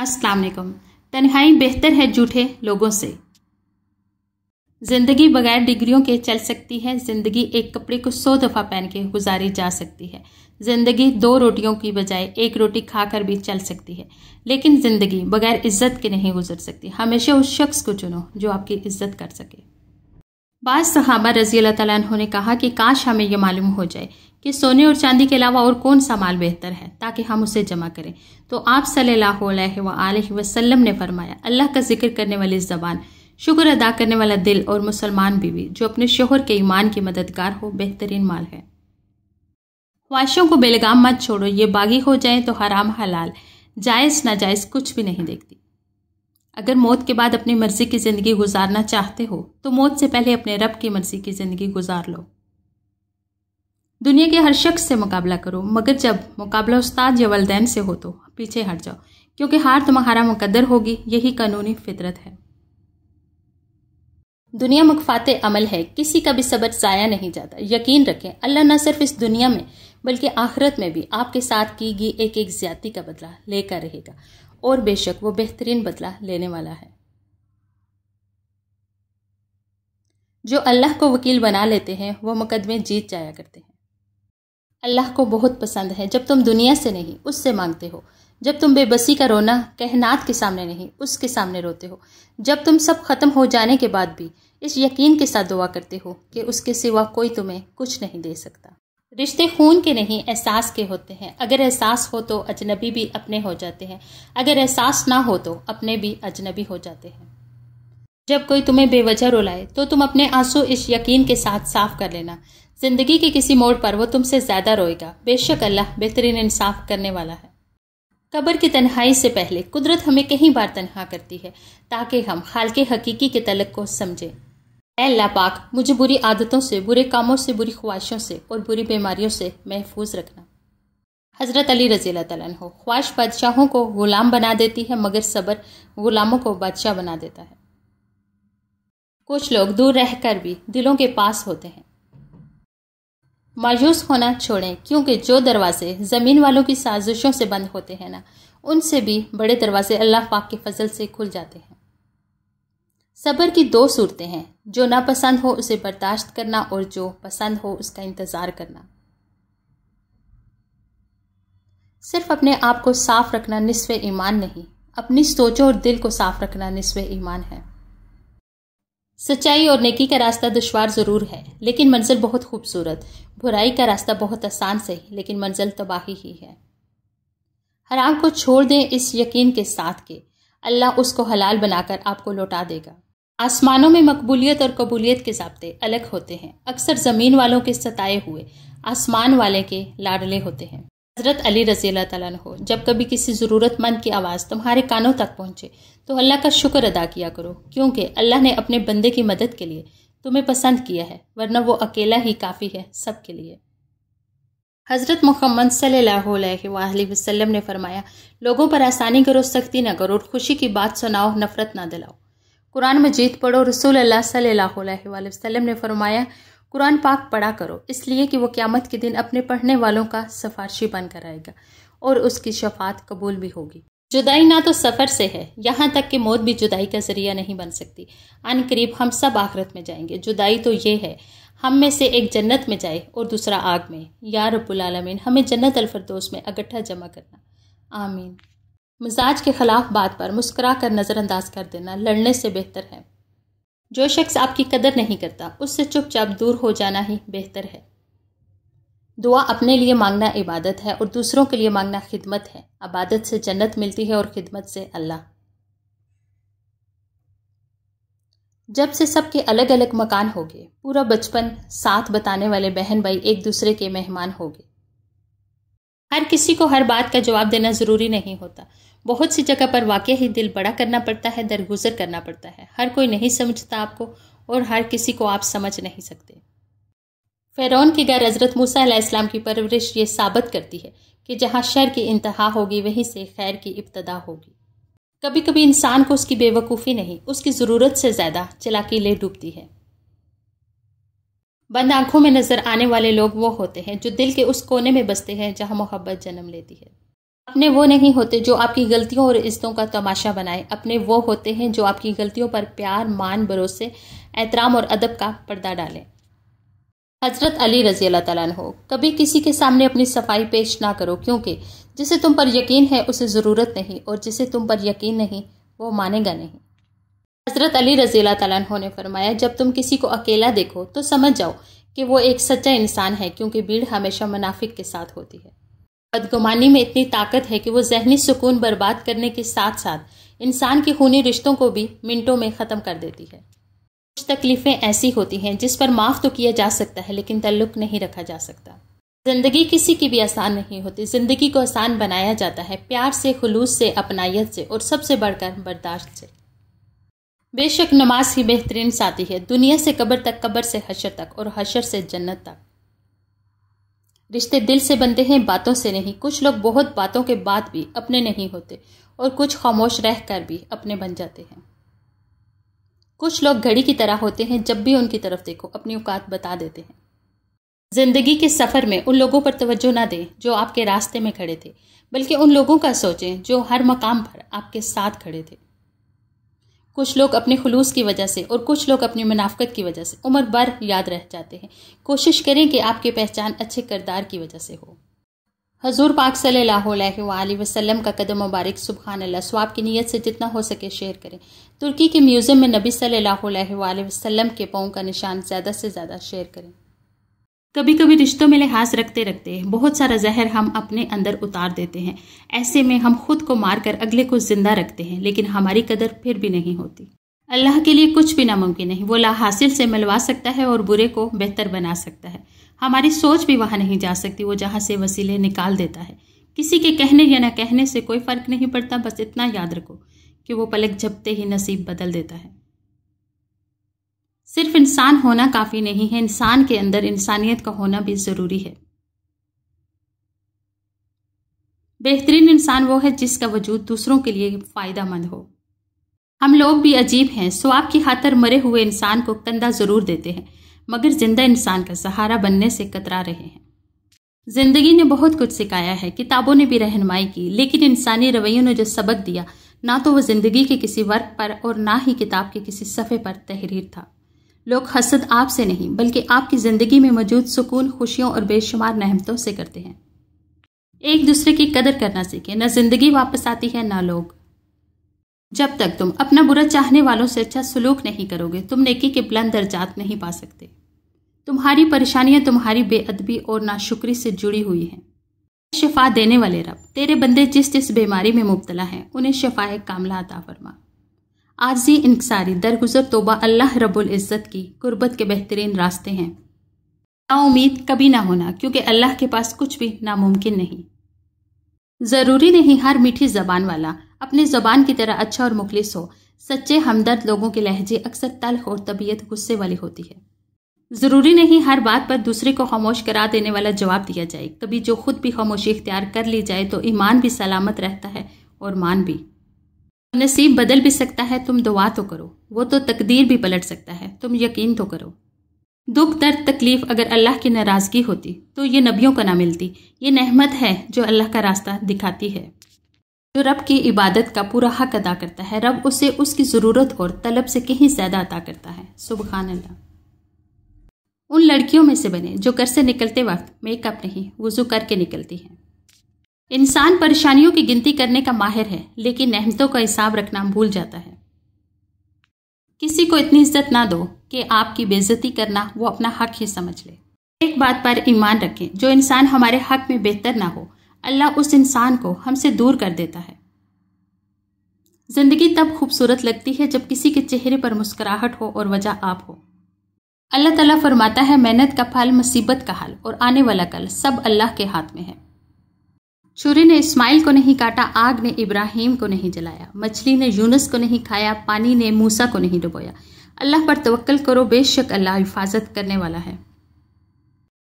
अस्सलाम वालेकुम। तन्हाई बेहतर है झूठे लोगों से। जिंदगी बगैर डिग्रियों के चल सकती है। जिंदगी एक कपड़े को 100 दफ़ा पहन के गुजारी जा सकती है। जिंदगी 2 रोटियों की बजाय 1 रोटी खाकर भी चल सकती है, लेकिन जिंदगी बगैर इज्जत के नहीं गुजर सकती। हमेशा उस शख्स को चुनो जो आपकी इज्जत कर सके। बाज़ सहाबा रज़ी अल्लाह तआला अन्हु ने कहा कि काश हमें यह मालूम हो जाए कि सोने और चांदी के अलावा और कौन सा माल बेहतर है, ताकि हम उसे जमा करें। तो आप सल्लल्लाहु अलैहि वसल्लम ने फरमाया, अल्लाह का जिक्र करने वाली ज़बान, शुक्र अदा करने वाला दिल और मुसलमान बीवी जो अपने शोहर के ईमान की मददगार हो, बेहतरीन माल है। ख्वाहिशों को बेलगाम मत छोड़ो, ये बागी हो जाए तो हराम हलाल, जायज़ नाजायज़ कुछ भी नहीं देखती। अगर मौत के बाद अपनी मर्जी की ज़िंदगी गुजारना चाहते हो तो मौत से पहले अपने रब की मर्जी की ज़िंदगी गुजार लो। दुनिया के हर शख्स से मुकाबला करो, मगर जब मुकाबला उस्ताद या वलदैन से हो तो पीछे हट जाओ, क्योंकि हार तुम्हारा मुकद्दर होगी। यही कानूनी फितरत है। दुनिया मकफाते अमल है, किसी का भी सब्र ज़ाया नहीं जाता। यकीन रखें, अल्लाह न सिर्फ इस दुनिया में बल्कि आखिरत में भी आपके साथ की गई एक एक ज्यादती का बदला लेकर रहेगा, और बेशक वो बेहतरीन बदला लेने वाला है। जो अल्लाह को वकील बना लेते हैं वो मुकदमे जीत जाया करते हैं। अल्लाह को बहुत पसंद है जब तुम दुनिया से नहीं उससे मांगते हो, जब तुम बेबसी का रोना कहनात के सामने नहीं उसके सामने रोते हो, जब तुम सब खत्म हो जाने के बाद भी इस यकीन के साथ दुआ करते हो कि उसके सिवा कोई तुम्हें कुछ नहीं दे सकता। रिश्ते खून के नहीं एहसास के होते हैं। अगर एहसास हो तो अजनबी भी अपने हो जाते हैं, अगर एहसास ना हो तो अपने भी अजनबी हो जाते हैं। जब कोई तुम्हें बेवजह रुलाए तो तुम अपने आंसू इस यकीन के साथ साफ कर लेना, जिंदगी के किसी मोड़ पर वो तुमसे ज्यादा रोएगा। बेशक अल्लाह बेहतरीन इंसाफ करने वाला है। कब्र की तन्हाई से पहले कुदरत हमें कई बार तन्हा करती है ताकि हम खालिक़े हकीकी के तलक को समझें। ऐ अल्लाह पाक, मुझे बुरी आदतों से, बुरे कामों से, बुरी ख्वाहिशों से और बुरी बीमारियों से महफूज रखना। हज़रत अली रज़ी अल्लाह तआला अन्हु, ख्वाहिश बादशाहों को गुलाम बना देती है, मगर सब्र गुलामों को बादशाह बना देता है। कुछ लोग दूर रहकर भी दिलों के पास होते हैं। मायूस होना छोड़ें, क्योंकि जो दरवाजे ज़मीन वालों की साजिशों से बंद होते हैं ना, उनसे भी बड़े दरवाजे अल्लाह पाक के फजल से खुल जाते हैं। सब्र की 2 सूरतें हैं, जो नापसंद हो उसे बर्दाश्त करना और जो पसंद हो उसका इंतजार करना। सिर्फ अपने आप को साफ रखना निस्फ़े ईमान नहीं, अपनी सोचों और दिल को साफ रखना निस्फ़े ईमान है। सच्चाई और नेकी का रास्ता दुश्वार जरूर है, लेकिन मंजिल बहुत खूबसूरत। बुराई का रास्ता बहुत आसान सही, लेकिन मंजिल तबाही ही है। हराम को छोड़ दें इस यकीन के साथ कि अल्लाह उसको हलाल बनाकर आपको लौटा देगा। आसमानों में मकबूलियत और कबूलियत के ज़ाब्ते अलग होते हैं। अक्सर ज़मीन वालों के सताए हुए आसमान वाले के लाडले होते हैं। हज़रत अली रज़ी अल्लाह तआला अन्हु, जब कभी किसी ज़रूरतमंद की आवाज़ तुम्हारे कानों तक पहुँचे तो अल्लाह का शुक्र अदा किया करो, क्योंकि अल्लाह ने अपने बंदे की मदद के लिए तुम्हें पसंद किया है, वरना वो अकेला ही काफ़ी है सबके लिए। हज़रत मोहम्मद सल्लल्लाहु अलैहि वसल्लम ने फरमाया, लोगों पर आसानी करो, सख्ती न करो, और खुशी की बात सुनाओ, नफरत ना दिलाओ। कुरान मजीद पढ़ो। रसूल अल्लाह सल्लल्लाहु अलैहि वसल्लम ने फरमाया, कुरान पाक पढ़ा करो, इसलिए कि वो क़यामत के दिन अपने पढ़ने वालों का सिफारशी बनकर आएगा और उसकी शफात कबूल भी होगी। जुदाई ना तो सफ़र से है, यहाँ तक कि मौत भी जुदाई का ज़रिया नहीं बन सकती। अन करीब हम सब आखिरत में जाएंगे। जुदाई तो ये है, हम में से एक जन्नत में जाए और दूसरा आग में। या रब्बुल आलमीन, हमें जन्नत अल फिरदौस में इकट्ठा जमा करना, आमीन। मिजाज के खिलाफ बात पर मुस्कुरा कर नज़रअंदाज कर देना लड़ने से बेहतर है। जो शख्स आपकी कदर नहीं करता उससे चुपचाप दूर हो जाना ही बेहतर है। दुआ अपने लिए मांगना इबादत है और दूसरों के लिए मांगना खिदमत है। इबादत से जन्नत मिलती है और खिदमत से अल्लाह। जब से सबके अलग अलग मकान हो गए, पूरा बचपन साथ बताने वाले बहन भाई एक दूसरे के मेहमान हो गए। हर किसी को हर बात का जवाब देना ज़रूरी नहीं होता। बहुत सी जगह पर वाकई ही दिल बड़ा करना पड़ता है, दरगुजर करना पड़ता है। हर कोई नहीं समझता आपको और हर किसी को आप समझ नहीं सकते। फ़िरौन के घर हज़रत मूसा अलैहिस्सलाम की परवरिश ये साबित करती है कि जहाँ शर की इंतहा होगी वहीं से खैर की इब्तदा होगी। कभी कभी इंसान को उसकी बेवकूफ़ी नहीं, उसकी ज़रूरत से ज़्यादा चालाकी ले डूबती है। बंद आंखों में नजर आने वाले लोग वो होते हैं जो दिल के उस कोने में बसते हैं जहां मोहब्बत जन्म लेती है। اپنے وہ نہیں ہوتے جو آپ کی غلطیوں اور عزتوں کا تماشا بنائے، اپنے وہ ہوتے ہیں جو آپ کی غلطیوں پر پیار، مان، بھروسے، احترام اور ادب کا پردہ ڈالیں۔ حضرت علی رضی اللہ تعالیٰ عنہ: کبھی کسی کے سامنے اپنی صفائی پیش نہ کرو، کیونکہ جسے تم پر یقین ہے اسے ضرورت نہیں، اور جسے تم پر یقین نہیں وہ مانے گا نہیں۔ حضرت علی رضی اللہ تعالیٰ عنہ نے فرمایا: جب تم کسی کو اکیلا دیکھو تو سمجھ جاؤ کہ وہ ایک سچا انسان ہے، کیونکہ بھیڑ ہمیشہ منافق کے ساتھ ہوتی ہے۔ بدگمانی میں اتنی طاقت ہے کہ وہ ذہنی سکون برباد کرنے کے ساتھ ساتھ انسان کے خونی رشتوں کو بھی منٹوں میں ختم کر دیتی ہے۔ کچھ تکلیفیں ایسی ہوتی ہیں جس پر معاف تو کیا جا سکتا ہے لیکن تعلق نہیں رکھا جا سکتا۔ زندگی کسی کی بھی آسان نہیں ہوتی، زندگی کو آسان بنایا جاتا ہے پیار سے، خلوص سے، اپنائیت سے، اور سب سے بڑھ کر برداشت سے۔ بے شک نماز ہی بہترین ساتھی ہے، دنیا سے قبر تک، قبر سے حشر تک، اور حشر سے جنت تک۔ رشتے دل سے بنتے ہیں، باتوں سے نہیں۔ کچھ لوگ بہت باتوں کے بعد بھی اپنے نہیں ہوتے، اور کچھ خاموش رہ کر بھی اپنے بن جاتے ہیں۔ کچھ لوگ گھڑی کی طرح ہوتے ہیں، جب بھی ان کی طرف دیکھو اپنی اوقات بتا دیتے ہیں۔ زندگی کے سفر میں ان لوگوں پر توجہ نہ دیں جو آپ کے راستے میں کھڑے تھے، بلکہ ان لوگوں کا سوچیں جو ہر مقام پر آپ کے ساتھ کھڑے تھے۔ کچھ لوگ اپنے خلوص کی وجہ سے اور کچھ لوگ اپنی منافقت کی وجہ سے عمر بھر یاد رہ جاتے ہیں۔ کوشش کریں کہ آپ کی پہچان اچھے کردار کی وجہ سے ہو۔ حضور پاک صلی اللہ علیہ وآلہ وسلم کا قدم مبارک سبحان اللہ ثواب کی نیت سے جتنا ہو سکے شیئر کریں۔ ترکی کے میوزیم میں نبی صلی اللہ علیہ وآلہ وسلم کے پاؤں کا نشان زیادہ سے زیادہ شیئر کریں۔ کبھی کبھی رشتوں میں لحاظ رکھتے رکھتے بہت سارا زہر ہم اپنے اندر اتار دیتے ہیں۔ ایسے میں ہم خود کو مار کر اگلے کو زندہ رکھتے ہیں، لیکن ہماری قدر پھر بھی نہیں ہوتی۔ اللہ کے لیے کچھ بھی ناممکن نہیں، وہ لا حاصل سے ملوا سکتا ہے اور برے کو بہتر بنا سکتا ہے۔ ہماری سوچ بھی وہاں نہیں جا سکتی، وہ جہاں سے وسیلے نکال دیتا ہے۔ کسی کے کہنے یا نہ کہنے سے کوئی فرق نہیں پڑتا، بس اتنا یاد رکھو کہ وہ پلک جھپتے ہی نصیب بدل دیتا ہے۔ صرف انسان ہونا کافی نہیں ہے، انسان کے اندر انسانیت کا ہونا بھی ضروری ہے۔ بہترین انسان وہ ہے جس کا وجود دوسروں کے لیے فائدہ مند ہو۔ ہم لوگ بھی عجیب ہیں، ثواب کی خاطر مرے ہوئے انسان کو کندھا ضرور دیتے ہیں، مگر زندہ انسان کا سہارا بننے سے کترا رہے ہیں۔ زندگی نے بہت کچھ سکھایا ہے، کتابوں نے بھی رہنمائی کی، لیکن انسانی رویوں نے جو سبق دیا، نہ تو وہ زندگی کے کسی ورق پر اور نہ ہی کتاب کے کسی صفحے پر تحریر تھا۔ لوگ حسد آپ سے نہیں بلکہ آپ کی زندگی میں موجود سکون، خوشیوں اور بے شمار نعمتوں سے کرتے ہیں۔ ایک دوسرے کی قدر کرنا سیکھیں، نہ زندگی واپس آتی ہے نہ لوگ۔ جب تک تم اپنا برا چاہنے والوں سے اچھا سلوک نہیں کرو گے، تم نیکی کے بلند درجات نہیں پا سکتے۔ تمہاری پریشانیاں تمہاری بے ادبی اور ناشکری سے جڑی ہوئی ہیں۔ شفا دینے والے رب، تیرے بندے جس جس بیماری میں مبتلا ہیں انہیں شفا کاملہ عطا فرما۔ عاجزی، انکساری، درگزر، توبہ اللہ رب العزت کی قربت کے بہترین راستے ہیں۔ نا امید کبھی نہ ہونا، کیونکہ اللہ کے پاس کچھ بھی ناممکن نہیں۔ ضروری نہیں ہر میٹھی زبان والا اپنی زبان کی طرح اچھا اور مخلص ہو۔ سچے ہمدرد لوگوں کے لہجے اکثر تلخ اور طبیعت غصے والی ہوتی ہے۔ ضروری نہیں ہر بات پر دوسرے کو خاموش کرا دینے والا جواب دیا جائے۔ کبھی جو خود بھی خاموشی اختیار کر لی جائے تو ایمان بھی سلامت رہتا ہے اور مان بھی۔ نصیب بدل بھی سکتا ہے، تم دعا تو کرو، وہ تو تقدیر بھی پلٹ سکتا ہے، تم یقین تو کرو۔ دکھ، درد، تکلیف اگر اللہ کی ناراضگی ہوتی تو یہ نبیوں کو نہ ملتی۔ یہ نعمت ہے جو اللہ کا راستہ دکھاتی ہے۔ جو رب کی عبادت کا پورا حق ادا کرتا ہے، رب اسے اس کی ضرورت اور طلب سے کہیں زیادہ عطا کرتا ہے۔ سبحان اللہ۔ ان لڑکیوں میں سے بنے جو گھر سے نکلتے وقت میک اپ نہیں، وضو کر کے نکلتی ہیں۔ انسان پریشانیوں کی گنتی کرنے کا ماہر ہے، لیکن نعمتوں کا حساب رکھنا بھول جاتا ہے۔ کسی کو اتنی عزت نہ دو کہ آپ کی بے عزتی کرنا وہ اپنا حق ہی سمجھ لے۔ ایک بات پر ایمان رکھیں، جو انسان ہمارے حق میں بہتر نہ ہو، اللہ اس انسان کو ہم سے دور کر دیتا ہے۔ زندگی تب خوبصورت لگتی ہے جب کسی کے چہرے پر مسکراہٹ ہو اور وجہ آپ ہو۔ اللہ تعالیٰ فرماتا ہے، محنت کا پھل، مصیبت کا حل اور آنے والا کل سب اللہ کے ہاتھ میں ہے۔ چھری نے اسماعیل کو نہیں کاٹا، آگ نے ابراہیم کو نہیں جلایا، مچھلی نے یونس کو نہیں کھایا، پانی نے موسیٰ کو نہیں ڈبویا۔ اللہ پر توکل کرو، بے شک اللہ حفاظت کرنے والا ہے۔